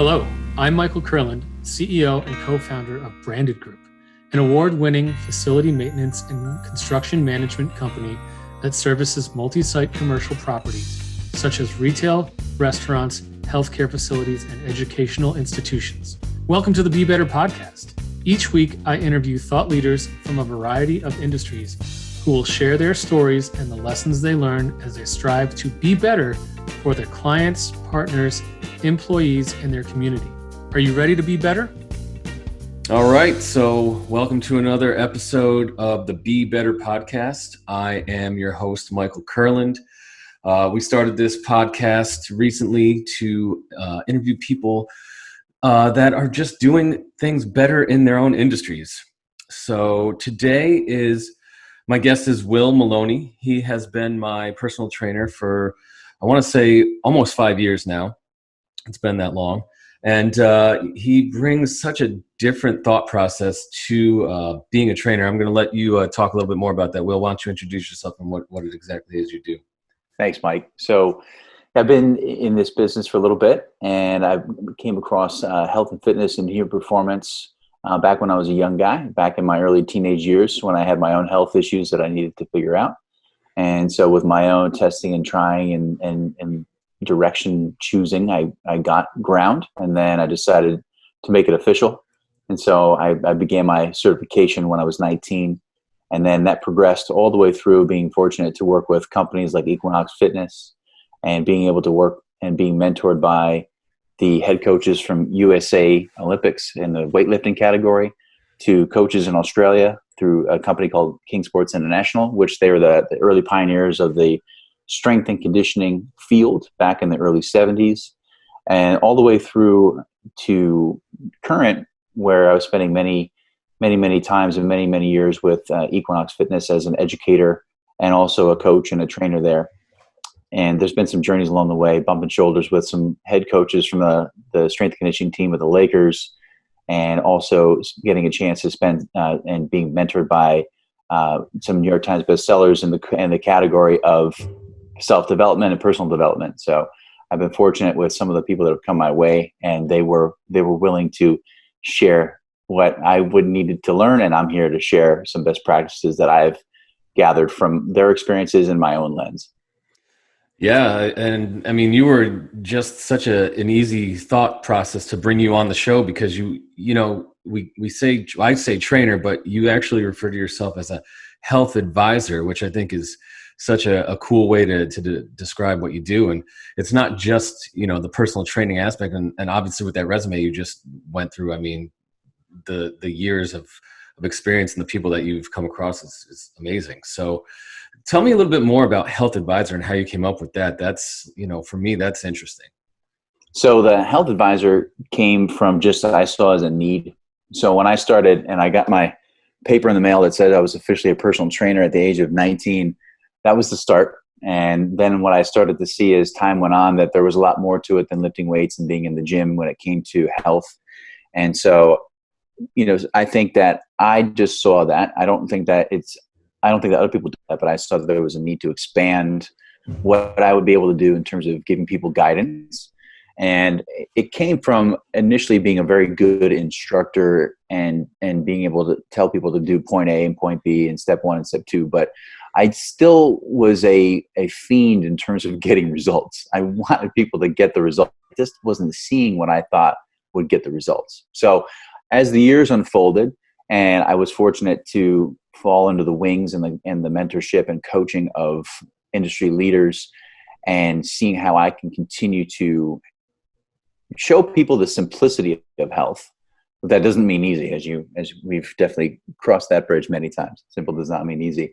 Hello, I'm Michael Kurland, CEO and co-founder of Branded Group, an award-winning facility maintenance and construction management company that services multi-site commercial properties such as retail, restaurants, healthcare facilities, and educational institutions. Welcome to the Be Better podcast. Each week, I interview thought leaders from a variety of industries who will share their stories and the lessons they learn as they strive to be better for their clients, partners, employees, and their community. Are you ready to be better? All right, so welcome to another episode of the Be Better podcast. I am your host, Michael Kurland. We started this podcast recently to interview people that are just doing things better in their own industries. So today my guest is Will Maloney. He has been my personal trainer for, I want to say, almost 5 years now. It's been that long. And he brings such a different thought process to being a trainer. I'm going to let you talk a little bit more about that. Will, why don't you introduce yourself and what it exactly is you do? Thanks, Mike. So I've been in this business for a little bit, and I came across health and fitness and human performance back when I was a young guy, back in my early teenage years when I had my own health issues that I needed to figure out. And so with my own testing and trying and direction choosing, I got ground, and then I decided to make it official. And so I began my certification when I was 19. And then that progressed all the way through being fortunate to work with companies like Equinox Fitness and being able to work and being mentored by the head coaches from USA Olympics in the weightlifting category to coaches in Australia through a company called King Sports International, which they were the early pioneers of the strength and conditioning field back in the early 70s, and all the way through to current, where I was spending many times and many years with Equinox Fitness as an educator and also a coach and a trainer there. And there's been some journeys along the way, bumping shoulders with some head coaches from the strength and conditioning team of the Lakers, and also getting a chance to spend and being mentored by some New York Times bestsellers in the category of self-development and personal development. So I've been fortunate with some of the people that have come my way, and they were willing to share what I would needed to learn, and I'm here to share some best practices that I've gathered from their experiences in my own lens. Yeah, and I mean, you were just such an easy thought process to bring you on the show because I say trainer, but you actually refer to yourself as a health advisor, which I think is such a cool way to describe what you do. And it's not just, the personal training aspect. And obviously with that resume you just went through, I mean, the years of experience and the people that you've come across is amazing. So tell me a little bit more about health advisor and how you came up with that. That's, for me, that's interesting. So the health advisor came from just I saw as a need. So when I started and I got my paper in the mail that said I was officially a personal trainer at the age of 19, that was the start. And then what I started to see as time went on, that there was a lot more to it than lifting weights and being in the gym when it came to health. And so, I think that I just saw that. I don't think that other people do that, but I saw that there was a need to expand what I would be able to do in terms of giving people guidance. And it came from initially being a very good instructor and being able to tell people to do point A and point B and step 1 and step 2. But I still was a fiend in terms of getting results. I wanted people to get the results. I just wasn't seeing what I thought would get the results. So as the years unfolded, and I was fortunate to fall under the wings and the mentorship and coaching of industry leaders, and seeing how I can continue to show people the simplicity of health. But that doesn't mean easy, as we've definitely crossed that bridge many times. Simple does not mean easy.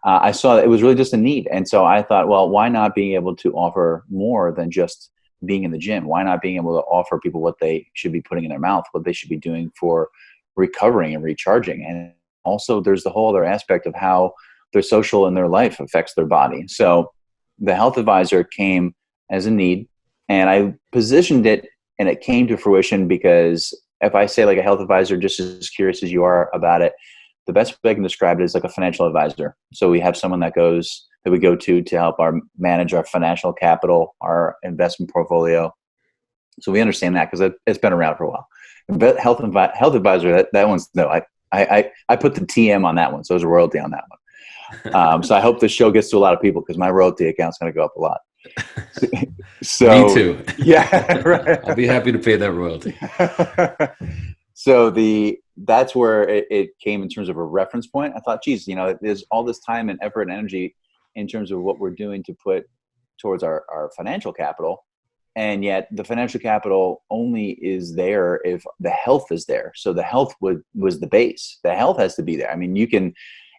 I saw that it was really just a need. And so I thought, well, why not being able to offer more than just being in the gym? Why not being able to offer people what they should be putting in their mouth, what they should be doing for recovering and recharging? And also there's the whole other aspect of how their social and their life affects their body. So the health advisor came as a need, and I positioned it, and it came to fruition because if I say like a health advisor, just as curious as you are about it, the best way I can describe it is like a financial advisor. So we have someone that we go to help manage our financial capital, our investment portfolio, So we understand that because it's been around for a while. But health advisor, that one's no. I put the TM on that one, so there's a royalty on that one. So I hope this show gets to a lot of people because my royalty account's going to go up a lot. So Me too. Yeah, right. I'll be happy to pay that royalty. So that's where it came in terms of a reference point. I thought, geez, there's all this time and effort and energy in terms of what we're doing to put towards our financial capital. And yet the financial capital only is there if the health is there. So the health was the base. The health has to be there. I mean,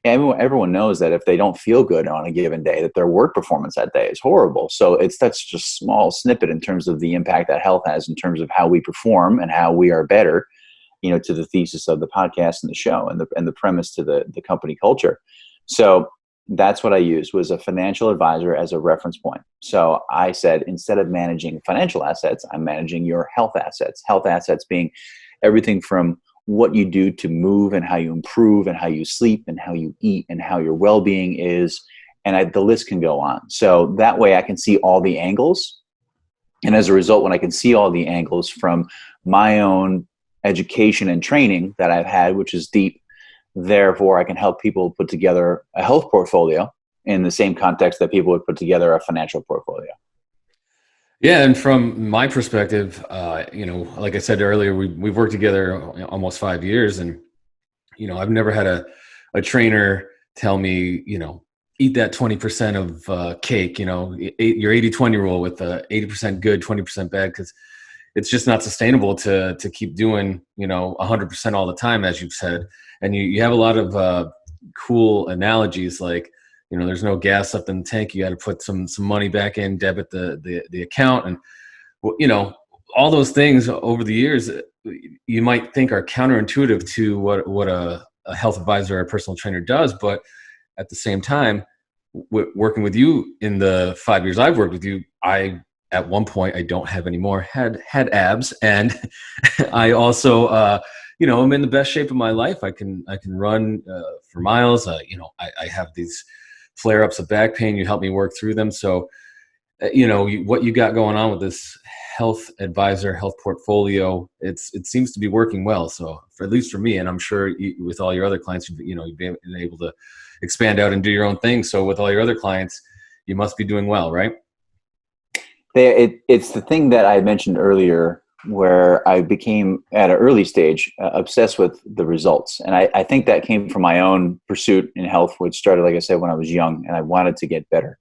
everyone knows that if they don't feel good on a given day, that their work performance that day is horrible. So that's just a small snippet in terms of the impact that health has in terms of how we perform and how we are better, to the thesis of the podcast and the show and the premise to the company culture. So that's what I used, was a financial advisor as a reference point. So I said, instead of managing financial assets, I'm managing your health assets. Health assets being everything from what you do to move and how you improve and how you sleep and how you eat and how your well-being is. And the list can go on. So that way I can see all the angles. And as a result, when I can see all the angles from my own education and training that I've had, which is deep, therefore I can help people put together a health portfolio in the same context that people would put together a financial portfolio. Yeah, and from my perspective, like I said earlier, we've worked together almost 5 years, and I've never had a trainer tell me, eat that 20% of cake, your 80-20 rule with 80% good, 20% bad, because it's just not sustainable to keep doing 100% all the time, as you've said. And you have a lot of cool analogies, like, there's no gas left in the tank. You got to put some money back in, debit the account. And, all those things over the years, you might think are counterintuitive to what a health advisor or a personal trainer does. But at the same time, working with you in the 5 years I've worked with you, at one point, I don't have any more, had abs. And I also, I'm in the best shape of my life. I can run for miles. I have these flare-ups of back pain. You help me work through them. So, what you got going on with this health advisor, health portfolio, it seems to be working well. So at least for me, and I'm sure with all your other clients, you've been able to expand out and do your own thing. So with all your other clients, you must be doing well, right? It's the thing that I mentioned earlier, where I became at an early stage obsessed with the results. And I think that came from my own pursuit in health, which started, like I said, when I was young, and I wanted to get better.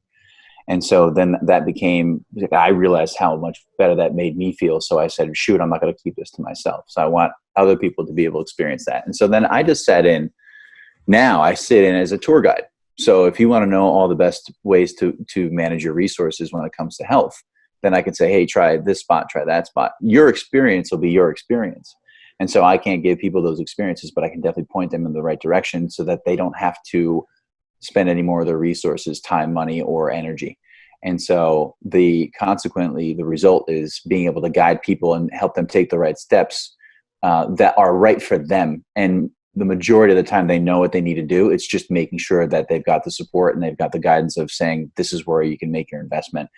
And so then that became, I realized how much better that made me feel. So I said, shoot, I'm not going to keep this to myself. So I want other people to be able to experience that. And so then I just now I sit in as a tour guide. So if you want to know all the best ways to manage your resources when it comes to health, then I can say, hey, try this spot, try that spot. Your experience will be your experience. And so I can't give people those experiences, but I can definitely point them in the right direction so that they don't have to spend any more of their resources, time, money, or energy. And so consequently, the result is being able to guide people and help them take the right steps that are right for them. And the majority of the time they know what they need to do. It's just making sure that they've got the support and they've got the guidance of saying, this is where you can make your investment.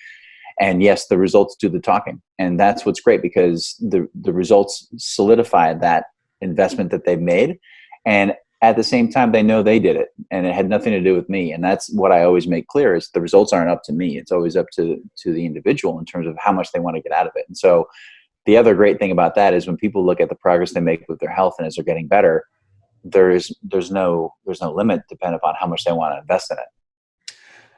And yes, the results do the talking. And that's what's great, because the results solidify that investment that they've made. And at the same time, they know they did it and it had nothing to do with me. And that's what I always make clear, is the results aren't up to me. It's always up to the individual in terms of how much they want to get out of it. And so the other great thing about that is when people look at the progress they make with their health and as they're getting better, there's no limit depending upon how much they want to invest in it.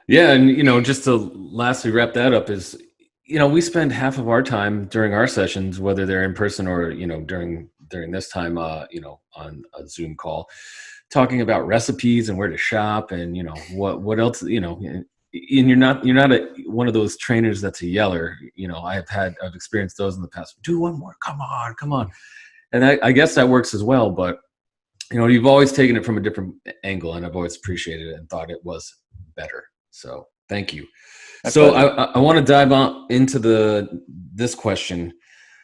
Yeah. And, just to lastly wrap that up is, we spend half of our time during our sessions, whether they're in person or, during this time, on a Zoom call, talking about recipes and where to shop and, what else, and you're not one of those trainers that's a yeller. I've experienced those in the past. Do one more. Come on. And I guess that works as well. But, you've always taken it from a different angle, and I've always appreciated it and thought it was better. So thank you. So I want to dive on into this question.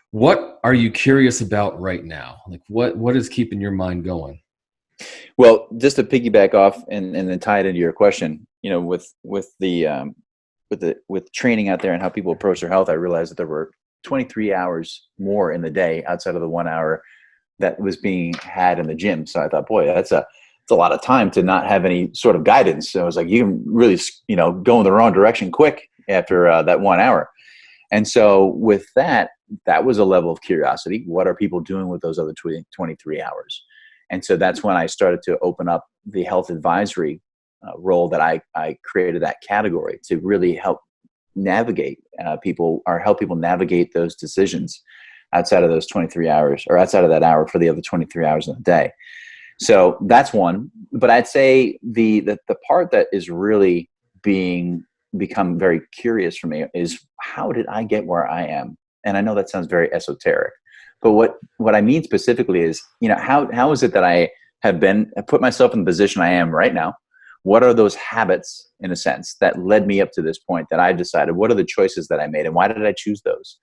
What are you curious about right now? Like what is keeping your mind going? Well, just to piggyback off and then tie it into your question, with training out there and how people approach their health, I realized that there were 23 hours more in the day outside of the 1 hour that was being had in the gym. So I thought, boy, it's a lot of time to not have any sort of guidance. So I was like, you can really, go in the wrong direction quick after that 1 hour. And so with that was a level of curiosity. What are people doing with those other 23 hours? And so that's when I started to open up the health advisory role that I created that category to really help navigate help people navigate those decisions outside of those 23 hours or outside of that hour for the other 23 hours in the day. So that's one. But I'd say the part that is really become very curious for me is, how did I get where I am? And I know that sounds very esoteric, but what I mean specifically is, how is it that I put myself in the position I am right now? What are those habits, in a sense, that led me up to this point that I decided? What are the choices that I made, and why did I choose those?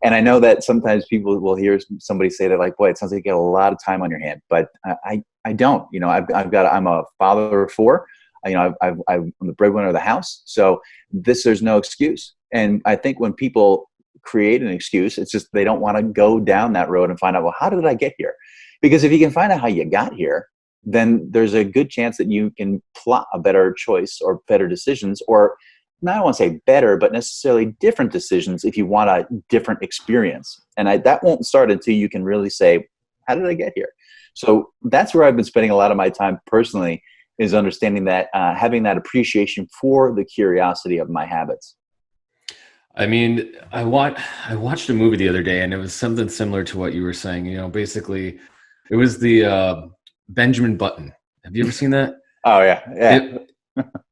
And I know that sometimes people will hear somebody say that, like, boy, it sounds like you got a lot of time on your hand, but I don't. I'm a father of four. I'm the breadwinner of the house. So there's no excuse. And I think when people create an excuse, it's just they don't want to go down that road and find out, well, how did I get here? Because if you can find out how you got here, then there's a good chance that you can plot a better choice or better decisions, or not, I don't want to say better, but necessarily different decisions if you want a different experience. And that won't start until you can really say, how did I get here? So that's where I've been spending a lot of my time personally, is understanding that, having that appreciation for the curiosity of my habits. I mean, I watched a movie the other day, and it was something similar to what you were saying. Basically, it was the Benjamin Button. Have you ever seen that? Oh yeah.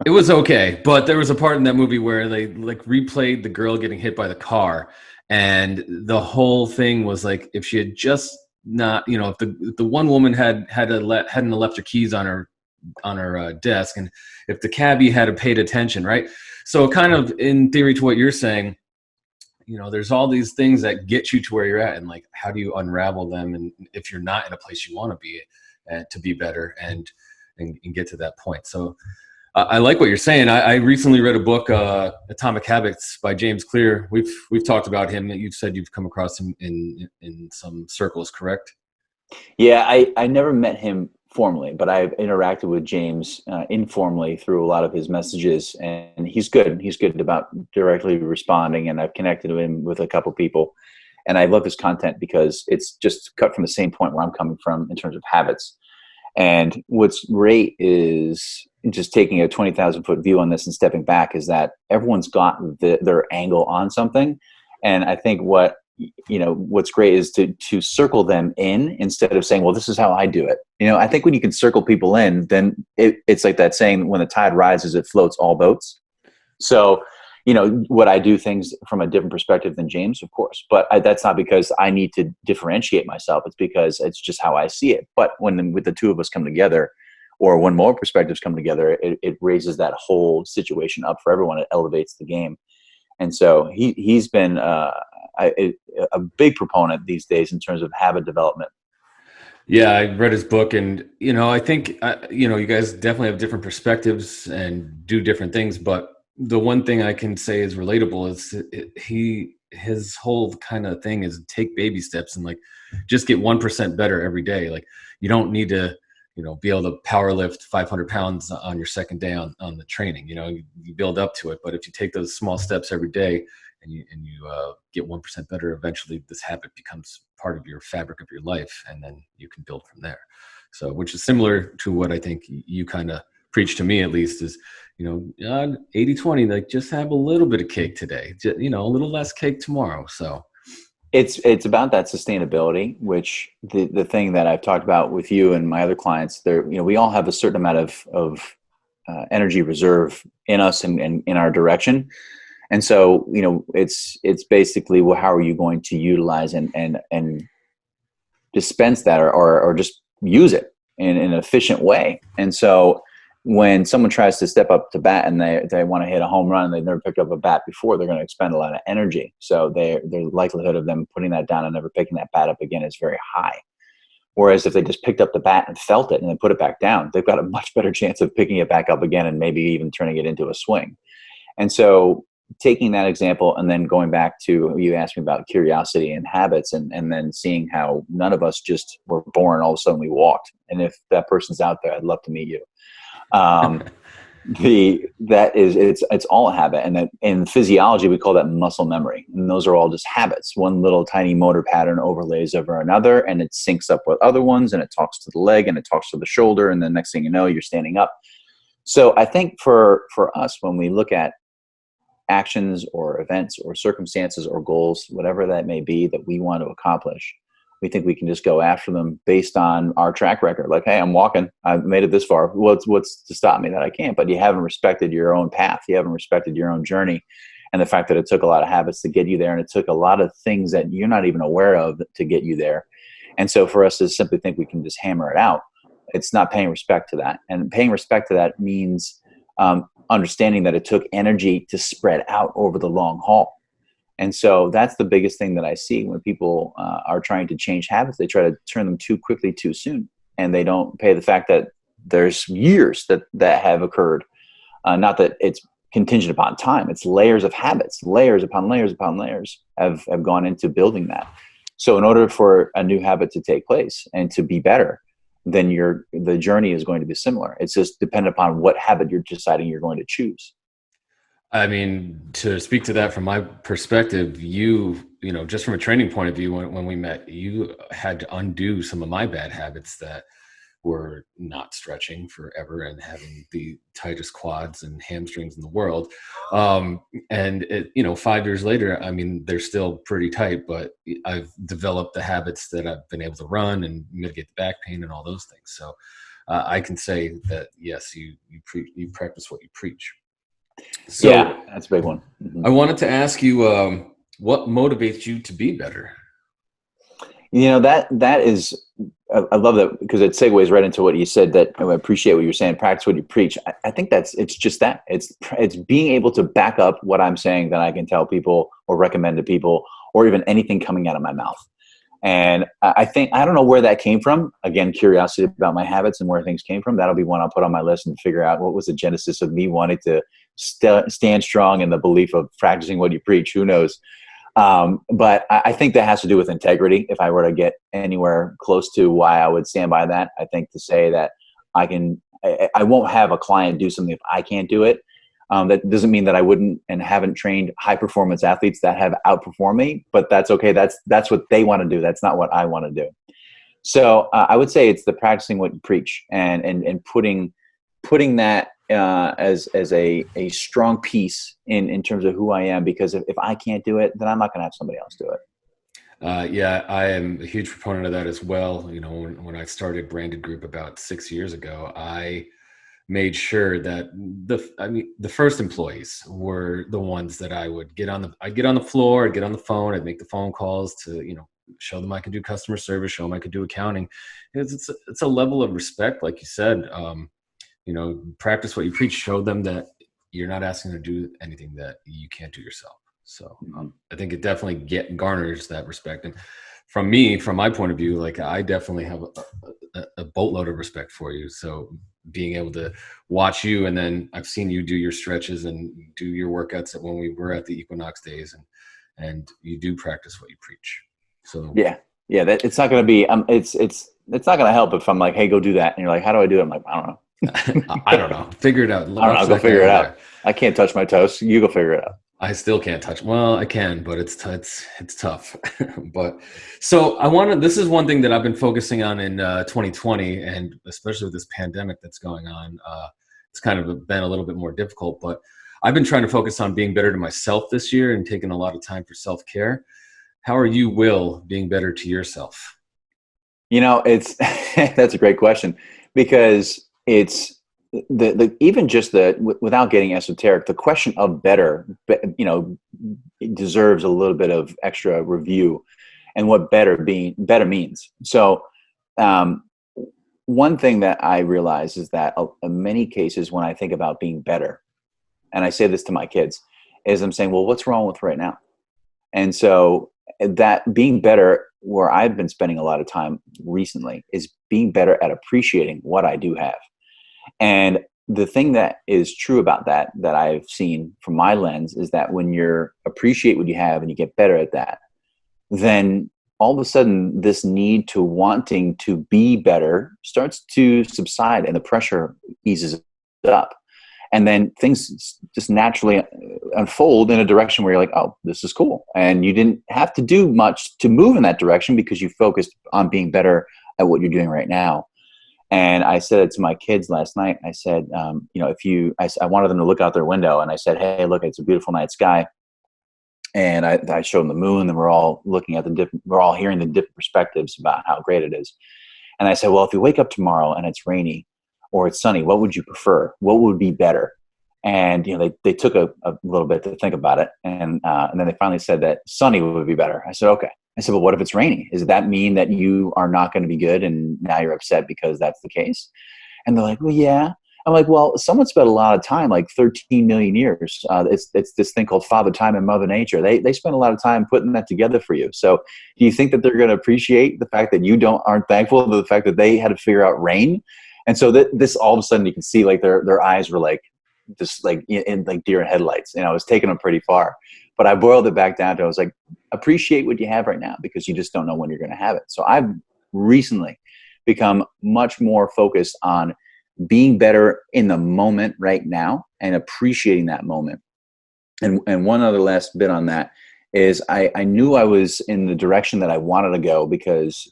It was okay, but there was a part in that movie where they like replayed the girl getting hit by the car, and the whole thing was like, if she had just not, if the one woman hadn't left her keys on her desk, and if the cabbie had paid attention, right? So kind of in theory to what you're saying, there's all these things that get you to where you're at, and like, how do you unravel them? And if you're not in a place you want to be, to be better and get to that point. So I like what you're saying. I recently read a book, Atomic Habits by James Clear. We've talked about him. You've said you've come across him in some circles, correct? Yeah, I never met him formally, but I've interacted with James informally through a lot of his messages, and he's good. He's good about directly responding, and I've connected him with a couple people, and I love his content because it's just cut from the same point where I'm coming from in terms of habits. And what's great is just taking a 20,000 foot view on this and stepping back, is that everyone's got their angle on something. And I think what's great is to circle them in instead of saying, well, this is how I do it. I think when you can circle people in, then it's like that saying, when the tide rises, it floats all boats. So, would I do things from a different perspective than James? Of course. But that's not because I need to differentiate myself. It's because it's just how I see it. But when with the two of us come together, or when more perspectives come together, it raises that whole situation up for everyone. It elevates the game. And so he's been a big proponent these days in terms of habit development. Yeah, I read his book, and I think you guys definitely have different perspectives and do different things. But the one thing I can say is relatable is his whole kind of thing is take baby steps and like just get 1% better every day. Like, you don't need to be able to power lift 500 pounds on your second day on the training. You build up to it, but if you take those small steps every day and you get 1% better, eventually this habit becomes part of your fabric of your life, and then you can build from there. So, which is similar to what I think you kind of preach to me, at least, is 80-20, like, just have a little bit of cake today, a little less cake tomorrow. So it's about that sustainability, which the thing that I've talked about with you and my other clients, we all have a certain amount of energy reserve in us and in our direction. And so, it's basically, well, how are you going to utilize and dispense that or just use it in an efficient way? And so when someone tries to step up to bat and they want to hit a home run and they've never picked up a bat before, they're going to expend a lot of energy. So the likelihood of them putting that down and never picking that bat up again is very high. Whereas if they just picked up the bat and felt it and then put it back down, they've got a much better chance of picking it back up again and maybe even turning it into a swing. And so taking that example and then going back to, you asked me about curiosity and habits, and then seeing how none of us just were born, all of a sudden we walked. And if that person's out there, I'd love to meet you. It's all a habit, and that in physiology we call that muscle memory, and those are all just habits. One little tiny motor pattern overlays over another, and it syncs up with other ones, and it talks to the leg, and it talks to the shoulder, and the next thing you know, you're standing up. So I think for us, when we look at actions or events or circumstances or goals, whatever that may be that we want to accomplish, we think we can just go after them based on our track record. Like, hey, I'm walking, I've made it this far. What's to stop me that I can't? But you haven't respected your own path. You haven't respected your own journey. And the fact that it took a lot of habits to get you there, and it took a lot of things that you're not even aware of to get you there. And so for us to simply think we can just hammer it out, it's not paying respect to that. And paying respect to that means understanding that it took energy to spread out over the long haul. And so that's the biggest thing that I see when people are trying to change habits. They try to turn them too quickly, too soon. And they don't pay the fact that there's years that have occurred. Not that it's contingent upon time. It's layers of habits, layers upon layers upon layers have gone into building that. So in order for a new habit to take place and to be better, then the journey is going to be similar. It's just dependent upon what habit you're deciding you're going to choose. I mean, to speak to that from my perspective, you know, just from a training point of view, when we met, you had to undo some of my bad habits that were not stretching forever and having the tightest quads and hamstrings in the world. And it, you know, 5 years later, I mean, they're still pretty tight, but I've developed the habits that I've been able to run and mitigate the back pain and all those things. So I can say that, yes, you practice what you preach. So yeah, that's a big one. Mm-hmm. I wanted to ask you, what motivates you to be better? You know, that is, I love that, because it segues right into what you said, that I appreciate what you're saying, practice what you preach. I think it's just that. It's being able to back up what I'm saying that I can tell people or recommend to people, or even anything coming out of my mouth. And I don't know where that came from. Again, curiosity about my habits and where things came from. That'll be one I'll put on my list and figure out what was the genesis of me wanting to stand strong in the belief of practicing what you preach. Who knows? But I think that has to do with integrity. If I were to get anywhere close to why I would stand by that, I think to say that I won't have a client do something if I can't do it. That doesn't mean that I wouldn't and haven't trained high performance athletes that have outperformed me, but that's okay. That's what they want to do. That's not what I want to do. So I would say it's the practicing what you preach, and putting that as a strong piece in terms of who I am, because if I can't do it, then I'm not going to have somebody else do it. Yeah, I am a huge proponent of that as well. You know, when I started Branded Group about 6 years ago, I made sure that the first employees were the ones that I'd get on the floor, I'd get on the phone, I'd make the phone calls to, you know, show them I could do customer service, show them I could do accounting. It's a level of respect, like you said. You know, practice what you preach. Show them that you're not asking them to do anything that you can't do yourself. So I think it definitely garners that respect. And from my point of view, like, I definitely have a boatload of respect for you. So being able to watch you, and then I've seen you do your stretches and do your workouts when we were at the Equinox days, and you do practice what you preach. So yeah, that it's not going to be it's not going to help if I'm like, hey, go do that, and you're like, how do I do it? I'm like, I don't know. I don't know. Figure it out. I don't know. I'll go figure it out. I can't touch my toes. You go figure it out. I still can't touch. Well, I can, but it's tough. But so this is one thing that I've been focusing on in 2020, and especially with this pandemic that's going on, it's kind of been a little bit more difficult, but I've been trying to focus on being better to myself this year and taking a lot of time for self-care. How are you, Will, being better to yourself? You know, that's a great question, because it's even just without getting esoteric, the question of better, you know, deserves a little bit of extra review, and what better means. So, one thing that I realize is that in many cases, when I think about being better, and I say this to my kids, is I'm saying, well, what's wrong with right now? And so that being better, where I've been spending a lot of time recently, is being better at appreciating what I do have. And the thing that is true about that I've seen from my lens is that when you're appreciate what you have and you get better at that, then all of a sudden this need to wanting to be better starts to subside and the pressure eases up. And then things just naturally unfold in a direction where you're like, oh, this is cool. And you didn't have to do much to move in that direction because you focused on being better at what you're doing right now. And I said it to my kids last night. I said, I wanted them to look out their window, and I said, hey, look, it's a beautiful night sky. And I showed them the moon, and we're all looking at we're all hearing the different perspectives about how great it is. And I said, well, if you wake up tomorrow and it's rainy or it's sunny, what would you prefer? What would be better? And they took a little bit to think about it, and then they finally said that sunny would be better. I said, okay. I said, but what if it's rainy? Does that mean that you are not going to be good and now you're upset because that's the case? And they're like, well, yeah. I'm like, well, someone spent a lot of time, like 13 million years. It's this thing called Father Time and Mother Nature. They spent a lot of time putting that together for you. So do you think that they're going to appreciate the fact that you aren't thankful for the fact that they had to figure out rain? And so this all of a sudden you can see like their eyes were like just like in like deer in headlights. I was taking them pretty far. But I boiled it back down to, I was like, appreciate what you have right now because you just don't know when you're going to have it. So I've recently become much more focused on being better in the moment right now and appreciating that moment. And one other last bit on that is I knew I was in the direction that I wanted to go because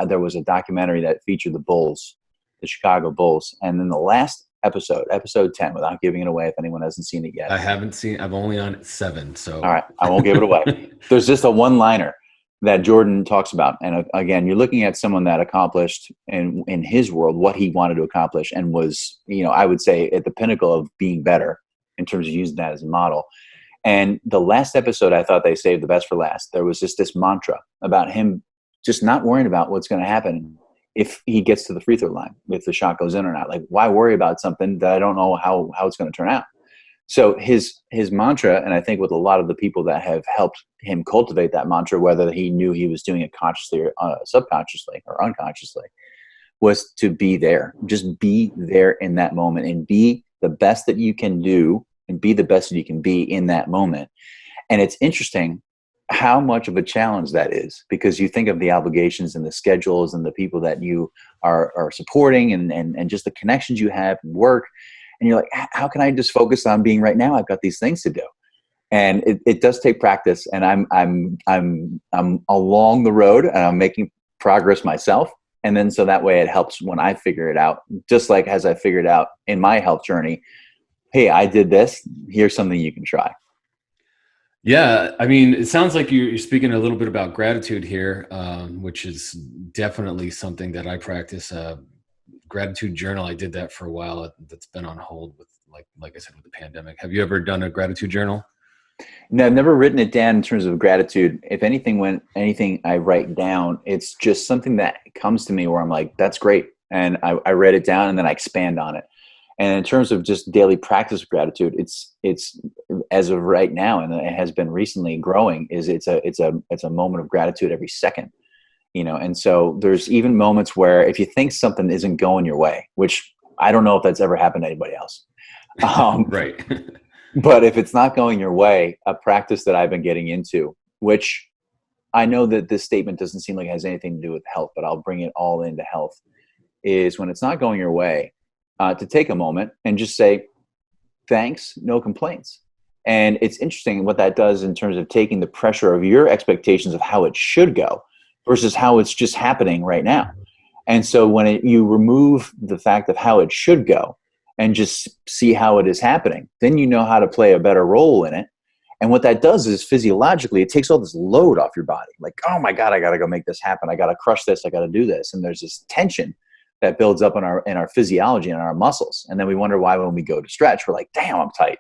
there was a documentary that featured the Bulls, the Chicago Bulls. And then the last episode 10, without giving it away if anyone hasn't seen it yet. I haven't seen, I'm only on 7. So all right, I won't give it away. There's just a one-liner that Jordan talks about. And again, you're looking at someone that accomplished in his world what he wanted to accomplish and was, I would say at the pinnacle of being better in terms of using that as a model. And the last episode, I thought they saved the best for last. There was just this mantra about him just not worrying about what's going to happen if he gets to the free throw line, if the shot goes in or not. Like, why worry about something that I don't know how it's going to turn out? So his mantra, and I think with a lot of the people that have helped him cultivate that mantra, whether he knew he was doing it consciously or subconsciously or unconsciously, was to be there. Just be there in that moment and be the best that you can do and be the best that you can be in that moment. And it's interesting how much of a challenge that is, because you think of the obligations and the schedules and the people that you are supporting and just the connections you have and work. And you're like, how can I just focus on being right now? I've got these things to do. And it does take practice. And I'm along the road and I'm making progress myself. And then so that way it helps when I figure it out, just like as I figured out in my health journey, hey, I did this. Here's something you can try. Yeah, I mean, it sounds like you're speaking a little bit about gratitude here, which is definitely something that I practice. Gratitude journal, I did that for a while. That's been on hold with, like I said, with the pandemic. Have you ever done a gratitude journal? No, I've never written it down in terms of gratitude. If anything I write down, it's just something that comes to me where I'm like, that's great. And I write it down and then I expand on it. And in terms of just daily practice of gratitude, it's as of right now, and it has been recently growing, is it's a moment of gratitude every second, and so there's even moments where if you think something isn't going your way, which I don't know if that's ever happened to anybody else. Right. But if it's not going your way, a practice that I've been getting into, which I know that this statement doesn't seem like it has anything to do with health, but I'll bring it all into health, is when it's not going your way, to take a moment and just say, thanks, no complaints. And it's interesting what that does in terms of taking the pressure of your expectations of how it should go versus how it's just happening right now. And so when you remove the fact of how it should go and just see how it is happening, then you know how to play a better role in it. And what that does is physiologically, it takes all this load off your body. Like, oh my God, I got to go make this happen. I got to crush this. I got to do this. And there's this tension that builds up in our physiology and our muscles. And then we wonder why when we go to stretch, we're like, damn, I'm tight.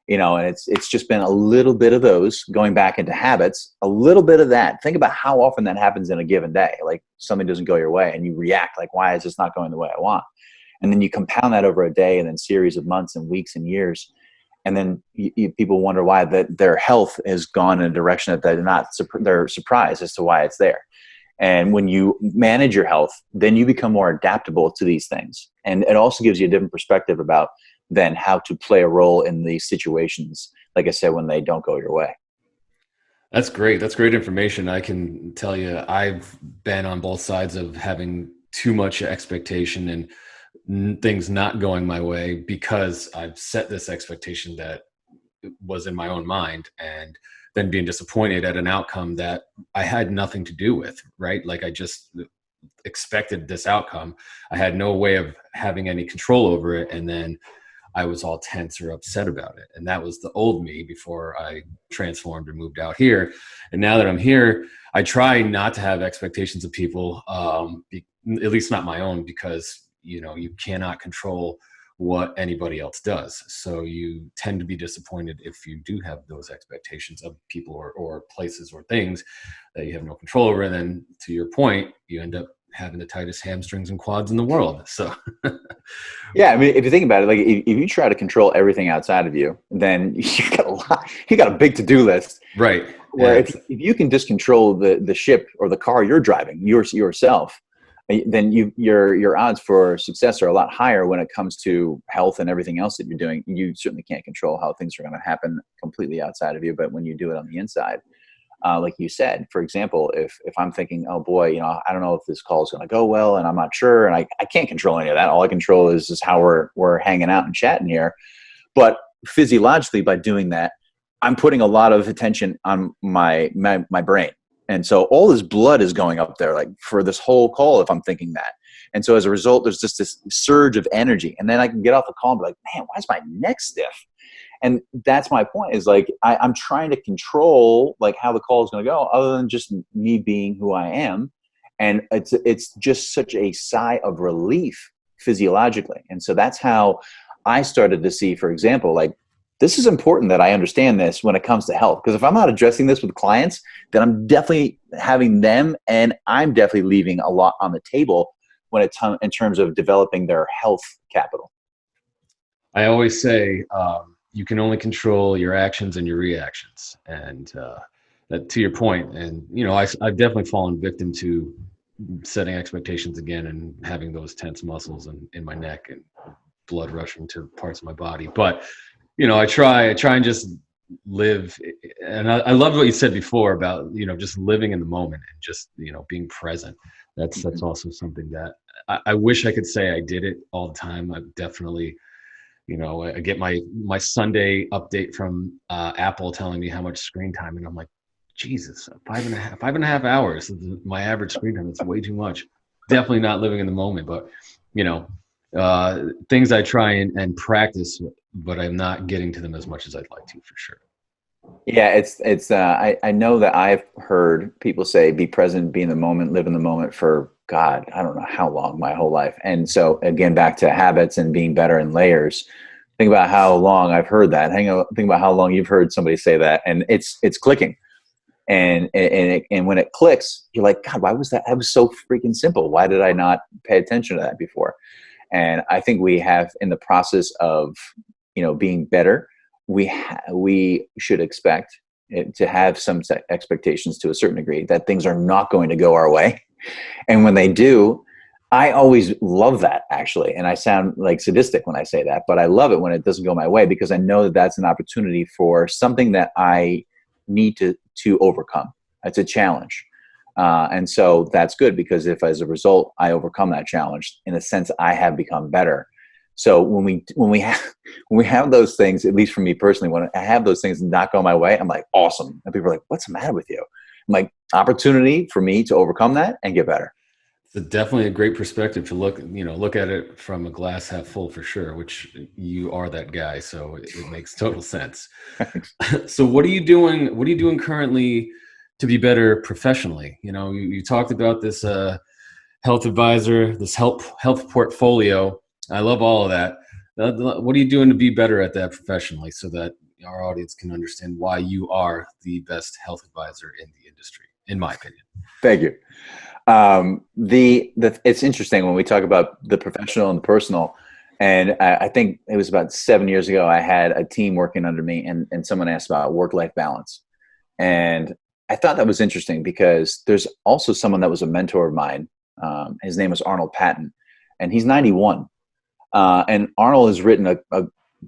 And it's just been a little bit of those going back into habits, a little bit of that. Think about how often that happens in a given day. Like something doesn't go your way and you react like, why is this not going the way I want? And then you compound that over a day and then series of months and weeks and years. And then people wonder why their health has gone in a direction that they're surprised as to why it's there. And when you manage your health, then you become more adaptable to these things. And it also gives you a different perspective about then how to play a role in these situations, like I said, when they don't go your way. That's great. That's great information. I can tell you, I've been on both sides of having too much expectation and things not going my way because I've set this expectation that was in my own mind, and then being disappointed at an outcome that I had nothing to do with, right? Like I just expected this outcome. I had no way of having any control over it. And then I was all tense or upset about it. And that was the old me before I transformed and moved out here. And now that I'm here, I try not to have expectations of people, at least not my own, because, you know, you cannot control what anybody else does. So you tend to be disappointed if you do have those expectations of people or places or things that you have no control over. And then to your point, you end up having the tightest hamstrings and quads in the world. So yeah, I mean, if you think about it, like if you try to control everything outside of you, then you got a big to-do list. Right. Where if you can just control the ship or the car you're driving yourself, then your odds for success are a lot higher when it comes to health and everything else that you're doing. You certainly can't control how things are going to happen completely outside of you, but when you do it on the inside, like you said, for example, if I'm thinking, oh boy, you know, I don't know if this call is going to go well, and I'm not sure, and I can't control any of that. All I control is just how we're hanging out and chatting here. But physiologically, by doing that, I'm putting a lot of attention on my brain. And so all this blood is going up there, like for this whole call, if I'm thinking that. And so as a result, there's just this surge of energy. And then I can get off the call and be like, man, why is my neck stiff? And that's my point, is like, I'm trying to control like how the call is going to go, other than just me being who I am. And it's just such a sigh of relief physiologically. And so that's how I started to see, for example, like, this is important that I understand this when it comes to health. Because if I'm not addressing this with clients, then I'm definitely having them, and I'm definitely leaving a lot on the table when it's in terms of developing their health capital. I always say you can only control your actions and your reactions. And that, to your point, and you know, I've definitely fallen victim to setting expectations again and having those tense muscles in my neck and blood rushing to parts of my body. But you know, I try and just live. And I loved what you said before about, you know, just living in the moment and just, you know, being present. That's also something that I wish I could say I did it all the time. I definitely, you know, I get my Sunday update from Apple telling me how much screen time, and I'm like, Jesus, 5.5 hours is my average screen time. It's way too much. Definitely not living in the moment, but you know, things I try and practice, but I'm not getting to them as much as I'd like to, for sure. Yeah, I know that I've heard people say, be present, be in the moment, live in the moment for God, I don't know how long, my whole life. And so again, back to habits and being better in layers. Think about how long I've heard that. Think about how long you've heard somebody say that, and it's clicking. And when it clicks, you're like, God, why was that? That was so freaking simple. Why did I not pay attention to that before? And I think we have, in the process of, you know, being better, we should expect it to have some expectations to a certain degree that things are not going to go our way. And when they do, I always love that, actually. And I sound like sadistic when I say that, but I love it when it doesn't go my way, because I know that that's an opportunity for something that I need to overcome. It's a challenge. And so that's good, because if as a result I overcome that challenge, in a sense, I have become better. So when we have those things, at least for me personally, when I have those things not go my way, I'm like, awesome. And people are like, what's the matter with you? I'm like, opportunity for me to overcome that and get better. It's definitely a great perspective to look at it from a glass half full, for sure, which you are that guy. So it makes total sense. So what are you doing currently to be better professionally? You know, you talked about this health advisor, this health portfolio. I love all of that. What are you doing to be better at that professionally, so that our audience can understand why you are the best health advisor in the industry, in my opinion? Thank you. It's interesting when we talk about the professional and the personal. And I think it was about 7 years ago, I had a team working under me, and someone asked about work-life balance. And I thought that was interesting because there's also someone that was a mentor of mine. His name was Arnold Patton, and he's 91. And Arnold has written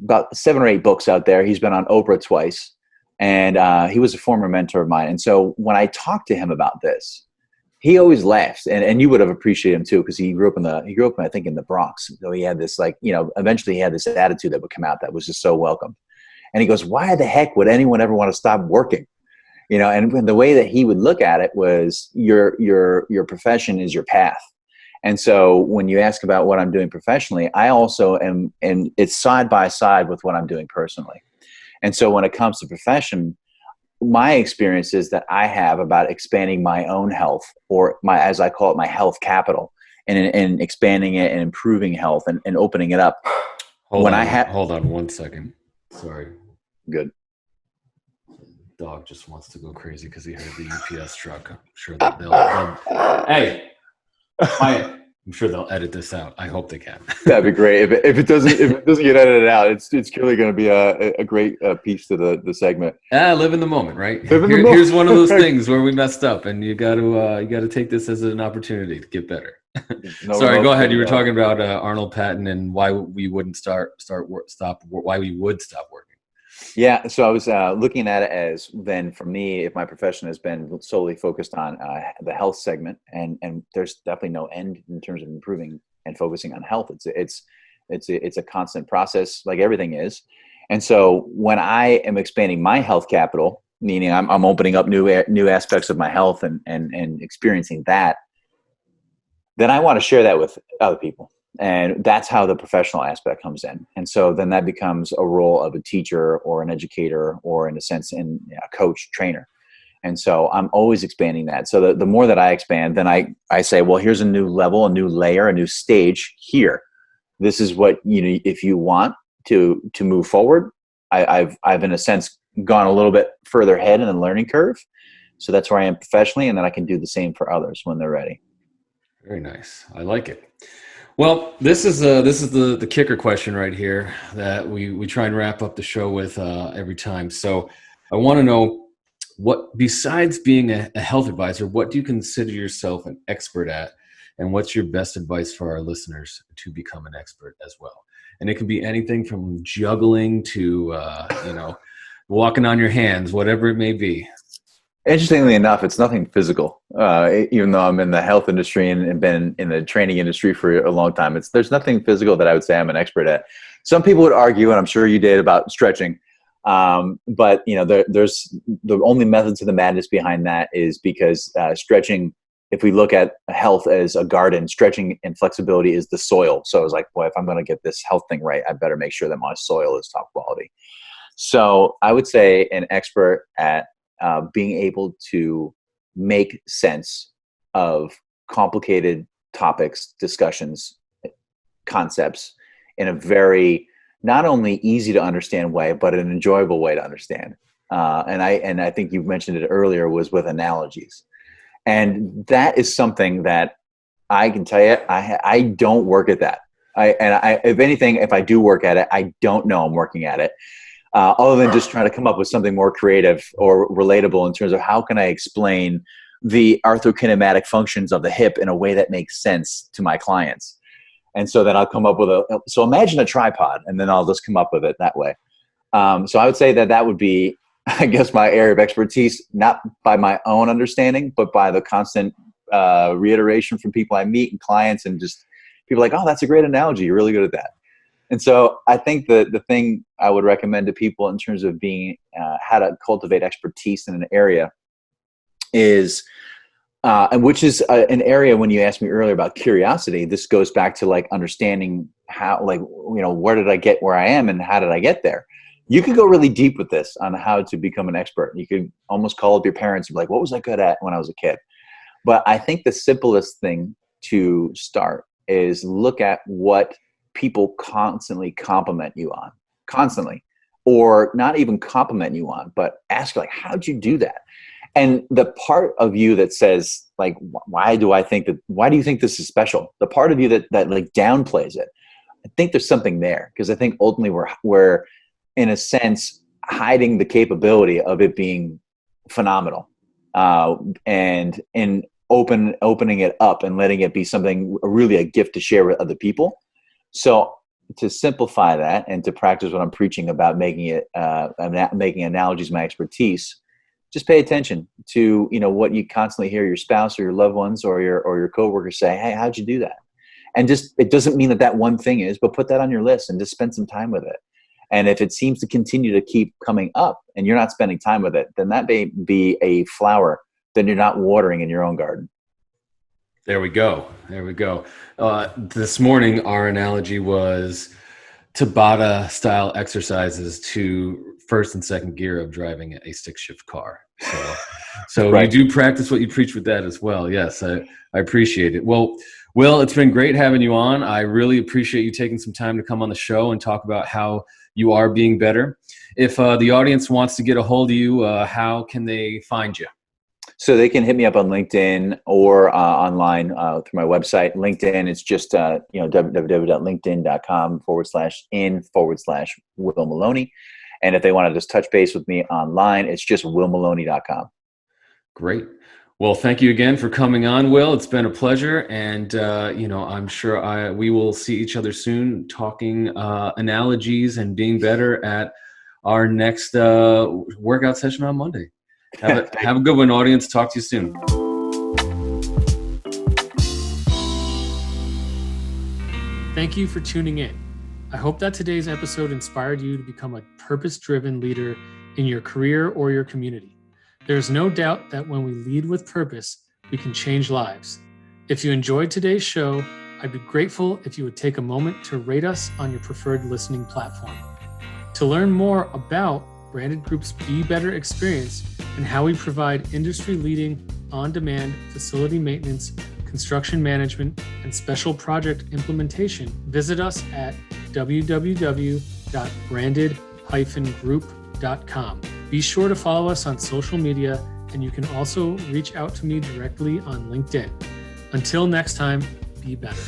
about 7 or 8 books out there. He's been on Oprah twice, and he was a former mentor of mine. And so when I talked to him about this, he always laughs, and you would have appreciated him too, because he grew up I think in the Bronx. So he had this eventually he had this attitude that would come out that was just so welcome. And he goes, "Why the heck would anyone ever want to stop working?" And the way that he would look at it was your profession is your path. And so when you ask about what I'm doing professionally, I also am, and it's side by side with what I'm doing personally. And so when it comes to profession, my experiences that I have about expanding my own health, or as I call it, my health capital, and expanding it and improving health and opening it up. Hold on 1 second. Sorry. Good. Dog just wants to go crazy because he heard the UPS truck. I'm sure that they'll hey, quiet. I'm sure they'll edit this out. I hope they can. That'd be great. If it doesn't get edited out, it's clearly going to be a great piece to the segment. Live in the moment, right? Here's one of those things where we messed up, and you got to take this as an opportunity to get better. Sorry, go ahead. You were talking about Arnold Patton and why we wouldn't why we would stop working. Yeah, so I was looking at it as, then for me, if my profession has been solely focused on the health segment, and there's definitely no end in terms of improving and focusing on health. It's a constant process, like everything is. And so when I am expanding my health capital, meaning I'm opening up new aspects of my health and experiencing that, then I want to share that with other people. And that's how the professional aspect comes in. And so then that becomes a role of a teacher or an educator, or in a sense, a coach, trainer. And so I'm always expanding that. So the more that I expand, then I say, well, here's a new level, a new layer, a new stage here. This is what, if you want to move forward, I've in a sense gone a little bit further ahead in the learning curve. So that's where I am professionally. And then I can do the same for others when they're ready. Very nice. I like it. Well, this is the kicker question right here that we try and wrap up the show with every time. So I want to know, what, besides being a health advisor, what do you consider yourself an expert at, and what's your best advice for our listeners to become an expert as well? And it can be anything from juggling to walking on your hands, whatever it may be. Interestingly enough, it's nothing physical. Even though I'm in the health industry and been in the training industry for a long time, there's nothing physical that I would say I'm an expert at. Some people would argue, and I'm sure you did, about stretching. But there's the only method to the madness behind that is because stretching, if we look at health as a garden, stretching and flexibility is the soil. So I was like, boy, if I'm going to get this health thing right, I better make sure that my soil is top quality. So I would say an expert at being able to make sense of complicated topics, discussions, concepts in a very not only easy to understand way, but an enjoyable way to understand. And I think you mentioned it earlier, was with analogies. And that is something that I can tell you, I don't work at that. If anything, if I do work at it, I don't know I'm working at it. Other than just trying to come up with something more creative or relatable in terms of how can I explain the arthrokinematic functions of the hip in a way that makes sense to my clients. And so then I'll come up with so imagine a tripod, and then I'll just come up with it that way. So I would say that would be, I guess, my area of expertise, not by my own understanding, but by the constant reiteration from people I meet and clients, and just people like, oh, that's a great analogy. You're really good at that. And so I think the thing I would recommend to people in terms of being how to cultivate expertise in an area is, and which is an area, when you asked me earlier about curiosity, this goes back to like understanding how, like, where did I get where I am and how did I get there? You could go really deep with this on how to become an expert. You could almost call up your parents and be like, what was I good at when I was a kid? But I think the simplest thing to start is look at what people constantly compliment you on, or not even compliment you on, but ask, like, how'd you do that? And the part of you that says, like, why do you think this is special? The part of you that like downplays it, I think there's something there, because I think ultimately we're in a sense hiding the capability of it being phenomenal. and opening it up and letting it be something really a gift to share with other people. So to simplify that and to practice what I'm preaching about, making analogies my expertise, just pay attention to, what you constantly hear your spouse or your loved ones or your coworkers say. Hey, how'd you do that? And just, it doesn't mean that one thing is, but put that on your list and just spend some time with it. And if it seems to continue to keep coming up and you're not spending time with it, then that may be a flower that you're not watering in your own garden. There we go. This morning, our analogy was Tabata style exercises to first and second gear of driving a stick shift car. So right. You do practice what you preach with that as well. Yes, I appreciate it. Well, Will, it's been great having you on. I really appreciate you taking some time to come on the show and talk about how you are being better. If the audience wants to get a hold of you, how can they find you? So they can hit me up on LinkedIn or online through my website. LinkedIn, it's just www.linkedin.com/in/Will Maloney. And if they want to just touch base with me online, it's just willmaloney.com. Great. Well, thank you again for coming on, Will. It's been a pleasure. And, I'm sure we will see each other soon talking analogies and being better at our next workout session on Monday. Have a good one, audience. Talk to you soon. Thank you for tuning in. I hope that today's episode inspired you to become a purpose-driven leader in your career or your community. There's no doubt that when we lead with purpose, we can change lives. If you enjoyed today's show, I'd be grateful if you would take a moment to rate us on your preferred listening platform. To learn more about Branded Group's Be Better experience and how we provide industry-leading, on-demand facility maintenance, construction management, and special project implementation, visit us at www.branded-group.com. Be sure to follow us on social media, and you can also reach out to me directly on LinkedIn. Until next time, be better.